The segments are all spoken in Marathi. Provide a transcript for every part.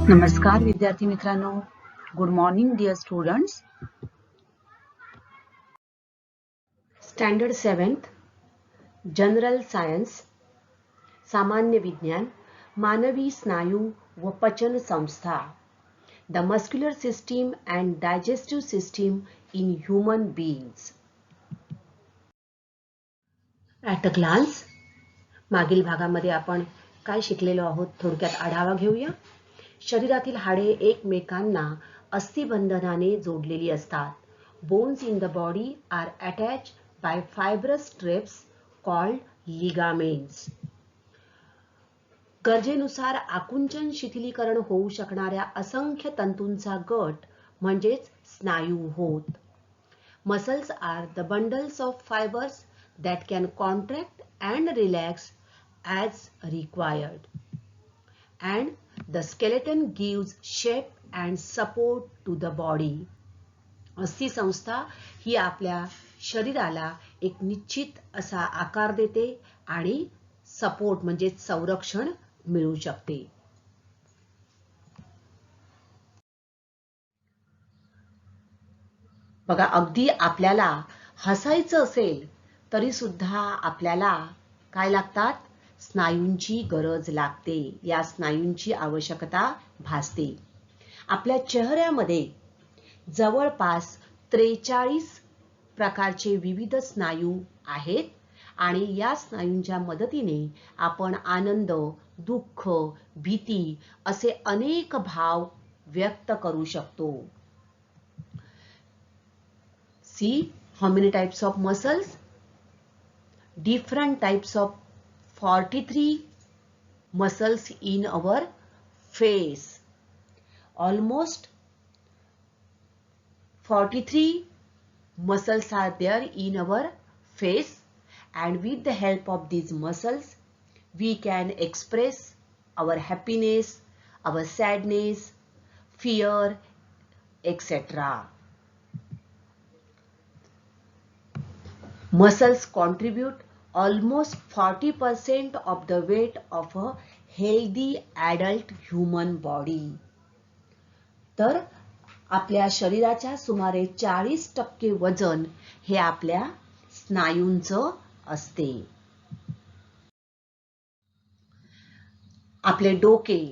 नमस्कार विद्यार्थी मित्रांनो. Good morning dear students. Standard 7th general science, सामान्य विज्ञान, मानवी स्नायू व पचन संस्था, the muscular system and digestive system in human beings. At a glance, मागील भागामध्ये आपण काय शिकलेलो आहोत थोडक्यात आढावा घेऊया. शरीरातील हाडे एकमेकांना अस्थिबंधनाने जोडलेली असतात. Bones in the body are attached by fibrous straps called ligaments. गरजेनुसार आकुंचन शिथिलीकरण होऊ शकणाऱ्या असंख्य तंतूंचा गट म्हणजेच स्नायू होत. Muscles are the bundles of fibres that can contract and relax as required, and the skeleton gives shape and support to the body. अस्थि संस्था ही आपल्या शरीराला एक निश्चित असा आकार देते आणि सपोर्ट म्हणजे संरक्षण मिळू शकते. बघा, अगदी आपल्याला हसायचं असेल तरी सुद्धा आपल्याला काय लागतात? स्नायूंची गरज लागते. या स्नायूंची आवश्यकता भासते. आपल्या चेहऱ्यामध्ये जवळपास 43 प्रकारचे विविध स्नायू आहेत आणि या स्नायूंच्या मदतीने आपण आनंद, दुःख, भीती असे अनेक भाव व्यक्त करू शकतो. See how many types of muscles? Different types of 43 muscles in our face. Almost 43 muscles are there in our face, and with the help of these muscles we can express our happiness, our sadness, fear, etc. Muscles contribute almost 40% of the weight of a healthy adult human body. तर आपल्या शरीराच्या सुमारे 40% वजन हे आपल्या स्नायूंचं असते. आपले डोके,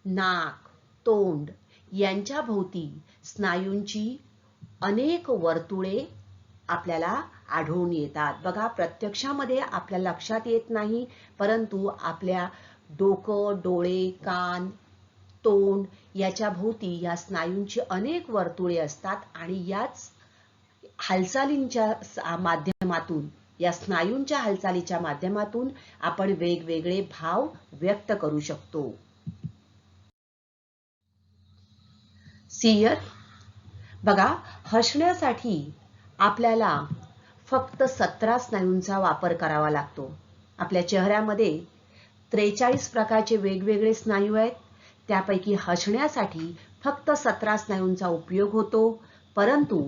नाक, तोंड यांच्या भोवती स्नायूंची अनेक वर्तुळे आपल्याला आढळून येतात. बघा, प्रत्यक्षामध्ये आपल्या लक्षात येत नाही, परंतु आपल्या डोकं, डोळे, कान, तोंड याच्या भोवती या स्नायूंची अनेक वर्तुळे असतात आणि याच हालचालींच्या माध्यमातून, या स्नायूंच्या हालचालीच्या माध्यमातून आपण वेगवेगळे भाव व्यक्त करू शकतो. सियर, बघा, हसण्यासाठी आपल्याला फक्त 17 स्नायूंचा वापर करावा लागतो. आपल्या चेहऱ्यामध्ये 43 प्रकारचे वेगवेगळे स्नायू आहेत. त्यापैकी हसण्यासाठी फक्त 17 स्नायूंचा उपयोग होतो, परंतु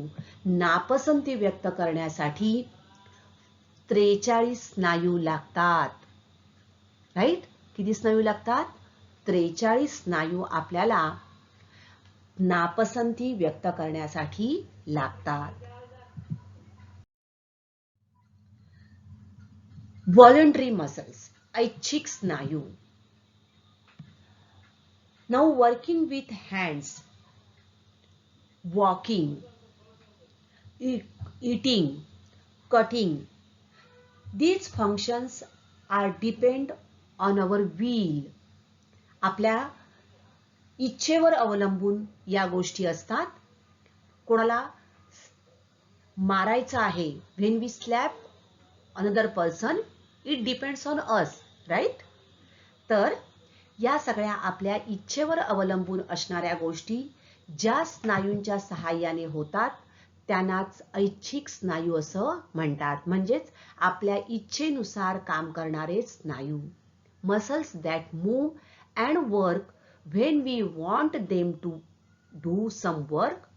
नापसंती व्यक्त करण्यासाठी 43 स्नायू लागतात. राईट? किती स्नायू लागतात? 43 स्नायू आपल्याला नापसंती व्यक्त करण्यासाठी लागतात. Voluntary muscles, ऐच्छिक स्नायू. Now working with hands, walking, eating, cutting, these functions are depend on our will. आपल्या इच्छेवर अवलंबून या गोष्टी असतात. कोणाला मारायचं आहे, when we slap another person, it depends on us, right? तर या सगळ्या आपल्या इच्छेवर अवलंबून असणाऱ्या गोष्टी ज्या स्नायूंच्या सहाय्याने होतात त्यांनाच ऐच्छिक स्नायू असं म्हणतात. म्हणजेच आपल्या इच्छेनुसार काम करणारे स्नायू. Muscles that move and work when we want them to do some work,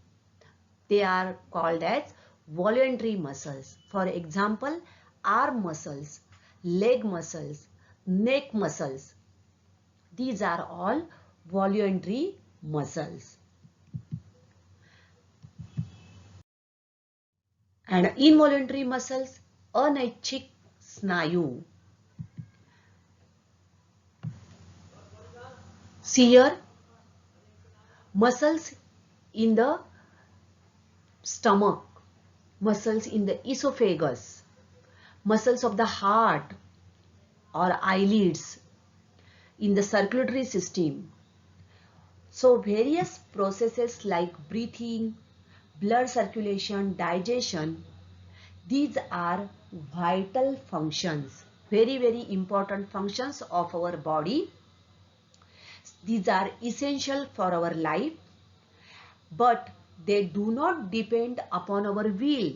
they are called as voluntary muscles. For example, arm muscles, leg muscles, neck muscles. These are all voluntary muscles. And involuntary muscles, अनैच्छिक स्नायू. See here, muscles in the stomach, muscles in the esophagus, muscles of the heart or eyelids, in the circulatory system. So various processes like breathing, blood circulation, digestion, these are vital functions, very important functions of our body. These are essential for our life, but they do not depend upon our will.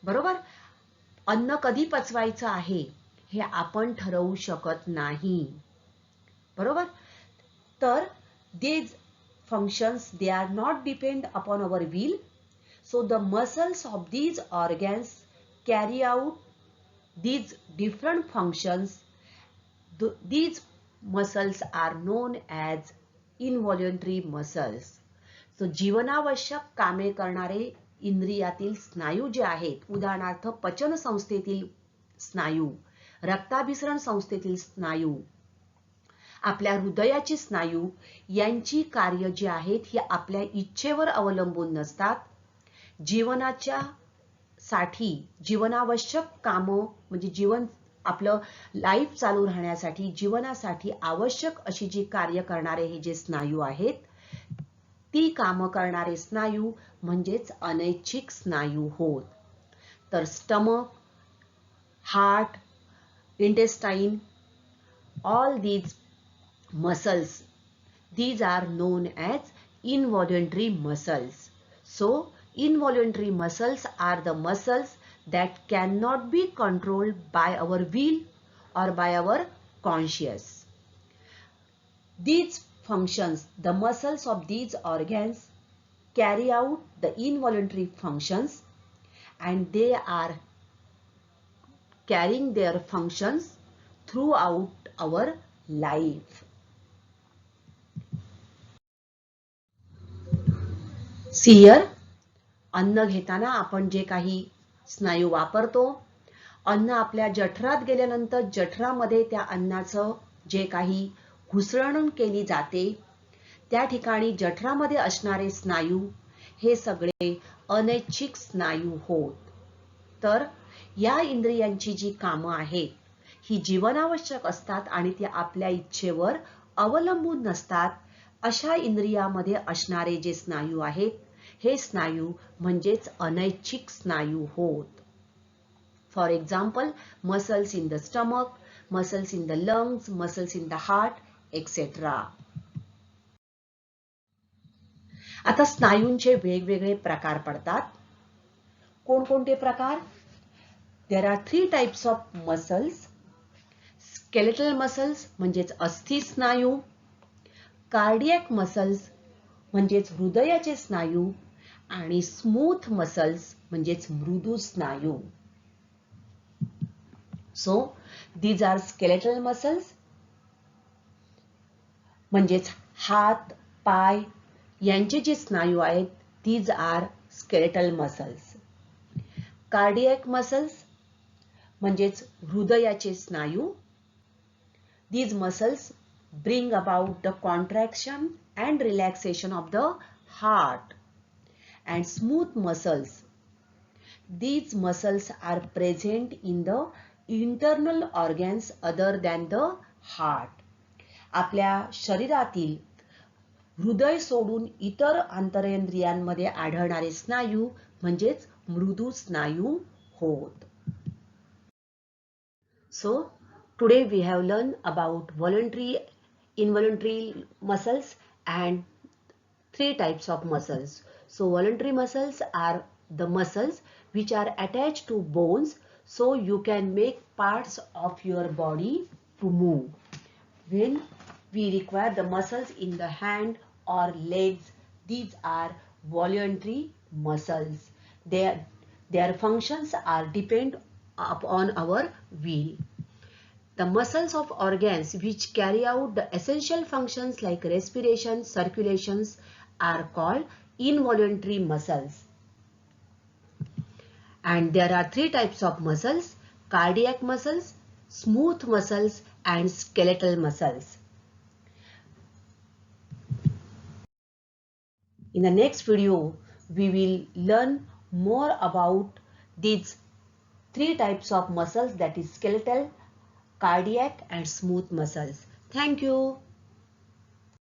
बरोबर? अन्न कधी पचवायचं आहे हे आपण ठरवू शकत नाही. बरोबर? तर these functions, they are not depend upon our will. So the muscles of these organs carry out these different functions. These muscles are known as involuntary muscles. So जीवनावश्यक कामे करणारे इंद्रियातील स्नायू जे आहेत, उदाहरणार्थ पचन संस्थेतील स्नायू, रक्ताभिसरण संस्थेतील स्नायू, आपल्या हृदयाची स्नायू, यांची कार्य जी आहेत ही आपल्या इच्छेवर अवलंबून नसतात. जीवनाच्या साठी जीवनावश्यक कामं म्हणजे जीवन आपलं लाईफ चालू राहण्यासाठी जीवनासाठी आवश्यक अशी जी कार्य करणारे हे जे स्नायू आहेत, ती कामं करणारे स्नायू म्हणजेच अनैच्छिक स्नायू होत. तर stomach, heart, intestine, all these muscles, these are known as involuntary muscles. So involuntary muscles are the muscles that cannot be controlled by our will or by our conscious. These functions, the muscles of these organs carry out the involuntary functions, and they are carrying their functions throughout our life. See here, अन्न घेताना आपण जे काही स्नायू वापरतो, अन्न आपल्या जठरात गेल्यानंतर जठरामध्ये त्या अन्नाचं जे काही घुसळण केली जाते, त्या ठिकाणी जठरामध्ये असणारे स्नायू हे सगळे अनैच्छिक स्नायू होत. तर या इंद्रियांची जी कामं आहेत ही जीवनावश्यक असतात आणि ती आपल्या इच्छेवर अवलंबून नसतात. अशा इंद्रियामध्ये असणारे जे स्नायू आहेत हे स्नायू म्हणजेच अनैच्छिक स्नायू होत. For example, muscles in the stomach, muscles in the lungs, muscles in the heart, etcetera. आता स्नायूंचे वेगवेगळे प्रकार पडतात. कोणकोणते प्रकार? There are 3 types of muscles. Skeletal muscles म्हणजेच अस्थि स्नायू, कार्डियक मसल्स म्हणजेच हृदयाचे स्नायू, आणि स्मूथ मसल्स म्हणजेच मृदू स्नायू. So these are skeletal muscles म्हणजेच हात, पाय यांचे जे स्नायू आहेत, these are skeletal muscles. Cardiac muscles म्हणजेच हृदयाचे स्नायू. These muscles bring about the contraction and relaxation of the heart. And smooth muscles, these muscles are present in the internal organs other than the heart. आपल्या शरीरातील हृदय सोडून इतर आंतरेंद्रियांमध्ये आढळणारे स्नायू म्हणजेच मृदू स्नायू होत. So today we have learned about voluntary, involuntary muscles and 3 types of muscles. So voluntary muscles are the muscles which are attached to bones, so you can make parts of your body to move. When we require the muscles in the hand or legs, These are voluntary muscles. Their functions are depend upon our will. The muscles of organs which carry out the essential functions like respiration, circulations are called involuntary muscles. And there are three types of muscles: cardiac muscles, smooth muscles, and skeletal muscles. In the next video, we will learn more about these three types of muscles, that is skeletal, cardiac, and smooth muscles. Thank you.